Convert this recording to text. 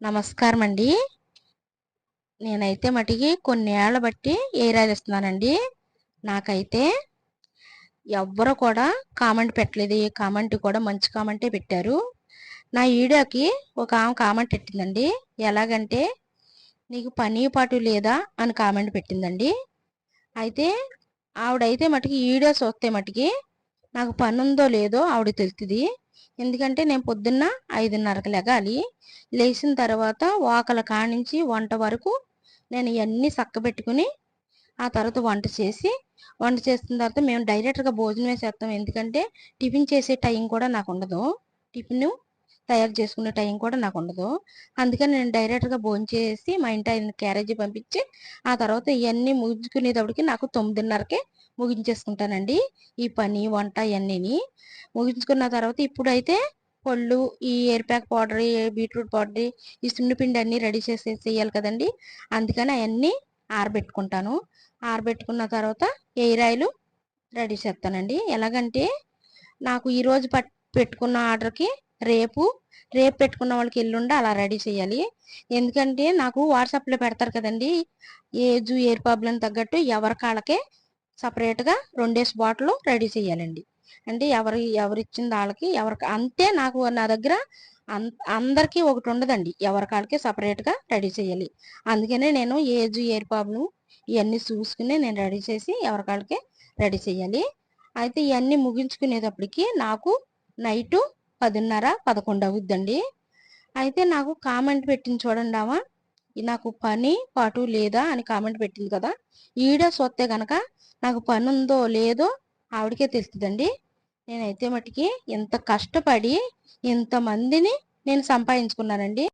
నమస్కారం అండి. నేనైతే మటికి కొన్ని ఏళ్ల బట్టి ఎయిర్ ఆయిల్ ఇస్తున్నానండి. నాకైతే ఎవ్వరు కూడా కామెంట్ పెట్టలేదు. ఏ కామెంట్ కూడా మంచి కామెంటే పెట్టారు. నా వీడియోకి ఒక ఆమె కామెంట్ పెట్టిందండి. ఎలాగంటే నీకు పని పాటు లేదా అని కామెంట్ పెట్టిందండి. అయితే ఆవిడైతే మటుకి వీడియో చూస్తే మటుకి నాకు పని ఉందో లేదో ఆవిడ తెలుస్తుంది. ఎందుకంటే నేను పొద్దున్న 5:30కి లెగాలి. లేచిన తర్వాత వాకల కానించి వంట వరకు నేను ఇవన్నీ చక్కబెట్టుకుని ఆ తర్వాత వంట చేసిన తర్వాత మేము డైరెక్ట్గా భోజనం వేసేస్తాం. ఎందుకంటే టిఫిన్ చేసే టైం కూడా నాకు ఉండదు. టిఫిన్ తయారు చేసుకునే టైం కూడా నాకు ఉండదు. అందుకని నేను డైరెక్ట్గా భోజనం చేసి మా ఇంటి ఆయన క్యారేజీ పంపించి ఆ తర్వాత ఇవన్నీ ముగించుకునేటప్పటికి నాకు 9:30కే ముగించేసుకుంటానండి. ఈ పని వంట ఇవన్నీ ముగించుకున్న తర్వాత ఇప్పుడైతే పళ్ళు, ఈ ఎరిపాక పౌడర్, బీట్రూట్ పౌడర్, ఈ సున్నిపిండి అన్నీ రెడీ చేయాలి కదండి. అందుకని అవన్నీ ఆరబెట్టుకుంటాను. ఆరబెట్టుకున్న తర్వాత ఎయిర్ ఆయిల్ రెడీ చేస్తానండి. ఎలాగంటే నాకు ఈరోజు పెట్టుకున్న ఆర్డర్కి రేపు పెట్టుకున్న వాళ్ళకి ఎల్లుండి అలా రెడీ చేయాలి. ఎందుకంటే నాకు వాట్సాప్లో పెడతారు కదండి, ఏజ్ ఎయిర్ ప్రాబ్లం తగ్గట్టు ఎవరి కాళ్ళకే సపరేట్గా 2 బాటిల్ రెడీ చేయాలండి. అంటే ఎవరిచ్చిన వాళ్ళకి ఎవరికి అంతే. నాకు నా దగ్గర అందరికీ ఒకటి ఉండదండి. ఎవరి కాళ్ళకి సపరేట్గా రెడీ చేయాలి. అందుకనే నేను ఏజ్ ఎయిర్ ప్రాబ్లం ఇవన్నీ చూసుకుని నేను రెడీ చేసి ఎవరి కాళ్ళకి రెడీ చేయాలి. అయితే ఇవన్నీ ముగించుకునేటప్పటికి నాకు నైటు 10:30, 11 అవుద్దండి. అయితే నాకు కామెంట్ పెట్టింది చూడండి ఆమె, నాకు పని పాటు లేదా అని కామెంట్ పెట్టింది కదా. ఈడే చూస్తే గనక నాకు పని ఉందో లేదో ఆవిడకే తెలుస్తుందండి. నేనైతే మటుకి ఎంత కష్టపడి ఇంతమందిని నేను సంపాదించుకున్నానండి.